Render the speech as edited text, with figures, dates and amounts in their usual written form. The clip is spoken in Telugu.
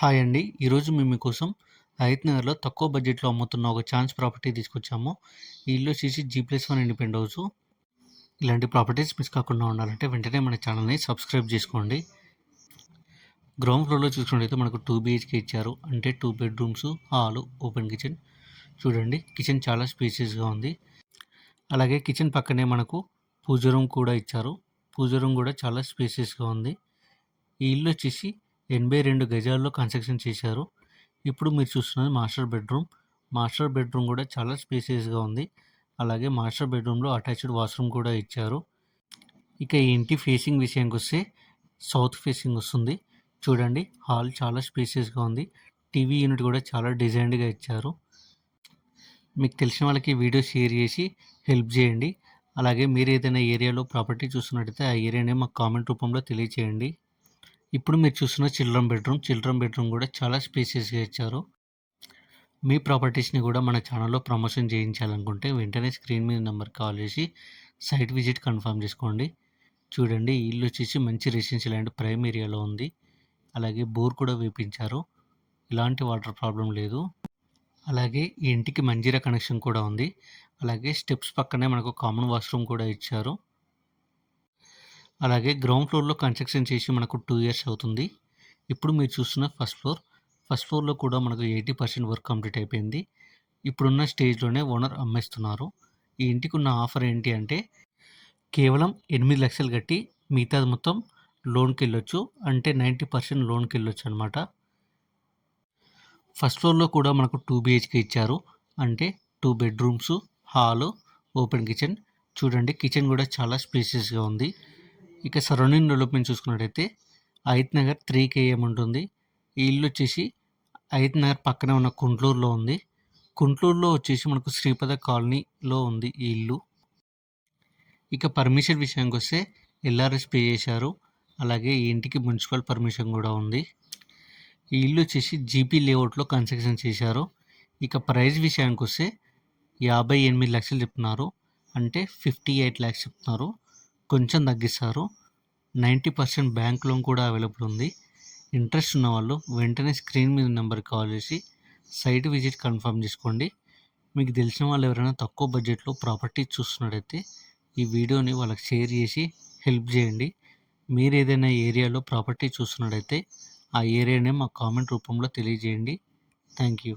హాయ్ అండి. ఈరోజు మేము మీకోసం హయత్ నగర్‌లో తక్కువ బడ్జెట్‌లో అమ్ముతున్న ఒక ఛాన్స్ ప్రాపర్టీ తీసుకొచ్చాము. ఈ ఇల్లు వచ్చేసి జీ+1 ఇండిపెండెంట్ హౌసు. ఇలాంటి ప్రాపర్టీస్ మిస్ కాకుండా ఉండాలంటే వెంటనే మన ఛానల్‌ని సబ్స్క్రైబ్ చేసుకోండి. గ్రౌండ్ ఫ్లోర్‌లో చూసుకున్నట్టయితే మనకు 2 బీహెచ్‌కే ఇచ్చారు. అంటే 2 బెడ్‌రూమ్స్, హాలు, ఓపెన్ కిచెన్. చూడండి కిచెన్ చాలా స్పేషియస్‌గా ఉంది. అలాగే కిచెన్ పక్కనే మనకు పూజ రూమ్ కూడా ఇచ్చారు. పూజ రూమ్ కూడా చాలా స్పేషియస్‌గా ఉంది. ఈ ఇల్లు వచ్చేసి 82 గజాల్లో కన్స్ట్రక్షన్ చేశారు. ఇప్పుడు మీరు చూస్తున్నది మాస్టర్ బెడ్రూమ్. మాస్టర్ బెడ్రూమ్ కూడా చాలా స్పేసియస్‌గా ఉంది. అలాగే మాస్టర్ బెడ్రూమ్‌లో అటాచ్డ్ వాష్‌రూమ్ కూడా ఇచ్చారు. ఇక ఈ ఇంటి ఫేసింగ్ విషయానికొస్తే సౌత్ ఫేసింగ్ వస్తుంది. చూడండి హాల్ చాలా స్పేసియస్‌గా ఉంది. టీవీ యూనిట్ కూడా చాలా డిజైన్డ్‌గా ఇచ్చారు. మీకు తెలిసిన వాళ్ళకి వీడియో షేర్ చేసి హెల్ప్ చేయండి. అలాగే మీరు ఏదైనా ఏరియాలో ప్రాపర్టీ చూస్తున్నట్టయితే ఆ ఏరియాని మాకు కామెంట్ రూపంలో తెలియచేయండి. ఇప్పుడు మీరు చూస్తున్న చిల్డ్రన్ బెడ్రూమ్ కూడా చాలా స్పేసియస్‌గా ఇచ్చారు. మీ ప్రాపర్టీస్‌ని కూడా మన ఛానల్‌లో ప్రమోషన్ చేయించాలనుకుంటే వెంటనే స్క్రీన్ మీద నెంబర్‌కి కాల్ చేసి సైట్ విజిట్ కన్ఫర్మ్ చేసుకోండి. చూడండి ఈ ఇల్లు వచ్చేసి మంచి రెసిడెన్షియల్ అండ్ ప్రైమ్ ఏరియాలో ఉంది. అలాగే బోర్ కూడా వేపించారు. ఎలాంటి వాటర్ ప్రాబ్లం లేదు. అలాగే ఈ ఇంటికి మంజీరా కనెక్షన్ కూడా ఉంది. అలాగే స్టెప్స్ పక్కనే మనకు కామన్ వాష్‌రూమ్ కూడా ఇచ్చారు. అలాగే గ్రౌండ్ ఫ్లోర్‌లో కన్స్ట్రక్షన్ చేసి మనకు 2 ఇయర్స్ అవుతుంది. ఇప్పుడు మీరు చూస్తున్న ఫస్ట్ ఫ్లోర్‌లో కూడా మనకు 80% వర్క్ కంప్లీట్ అయిపోయింది. ఇప్పుడున్న స్టేజ్‌లోనే ఓనర్ అమ్మేస్తున్నారు. ఈ ఇంటికి ఉన్న ఆఫర్ ఏంటి అంటే కేవలం 8,00,000 కట్టి మిగతాది మొత్తం లోన్‌కెళ్ళొచ్చు. అంటే 90% లోన్‌కెళ్ళొచ్చు అనమాట. ఫస్ట్ ఫ్లోర్‌లో కూడా మనకు 2 బీహెచ్‌కే ఇచ్చారు. అంటే 2 బెడ్‌రూమ్స్, హాలు, ఓపెన్ కిచెన్. చూడండి కిచెన్ కూడా చాలా స్పేషియస్‌గా ఉంది. ఇక సరౌండింగ్ డెవలప్మెంట్ చూసుకున్నట్టయితే హయత్ నగర్ 3 కేఎం ఉంటుంది. ఈ ఇల్లు వచ్చేసి హయత్ నగర్ పక్కనే ఉన్న కుంట్లూరులో ఉంది. కుంట్లూరులో వచ్చేసి మనకు శ్రీపద కాలనీలో ఉంది ఈ ఇల్లు. ఇక పర్మిషన్ విషయానికి వస్తే ఎల్ఆర్ఎస్ పే చేశారు. అలాగే ఈ ఇంటికి మున్సిపల్ పర్మిషన్ కూడా ఉంది. ఈ ఇల్లు వచ్చేసి జీపీ లేఅవుట్లో కన్స్ట్రక్షన్ చేశారు. ఇక ప్రైస్ విషయానికి వస్తే 58,00,000 చెప్తున్నారు. అంటే 58 lakhs చెప్తున్నారు. కొంచెం తగ్గిస్తారు. 90% బ్యాంక్ లోన్ కూడా అవైలబుల్ ఉంది. ఇంట్రెస్ట్ ఉన్న వాళ్ళు వెంటనే స్క్రీన్ మీద నెంబర్కి కాల్ చేసి సైట్ విజిట్ కన్ఫర్మ్ చేసుకోండి. మీకు తెలిసిన వాళ్ళు ఎవరైనా తక్కువ బడ్జెట్లో ప్రాపర్టీ చూస్తున్నట్టయితే ఈ వీడియోని వాళ్ళకి షేర్ చేసి హెల్ప్ చేయండి. మీరు ఏదైనా ఏరియాలో ప్రాపర్టీ చూస్తున్నట్టయితే ఆ ఏరియానే మా కామెంట్ రూపంలో తెలియజేయండి. Thank you.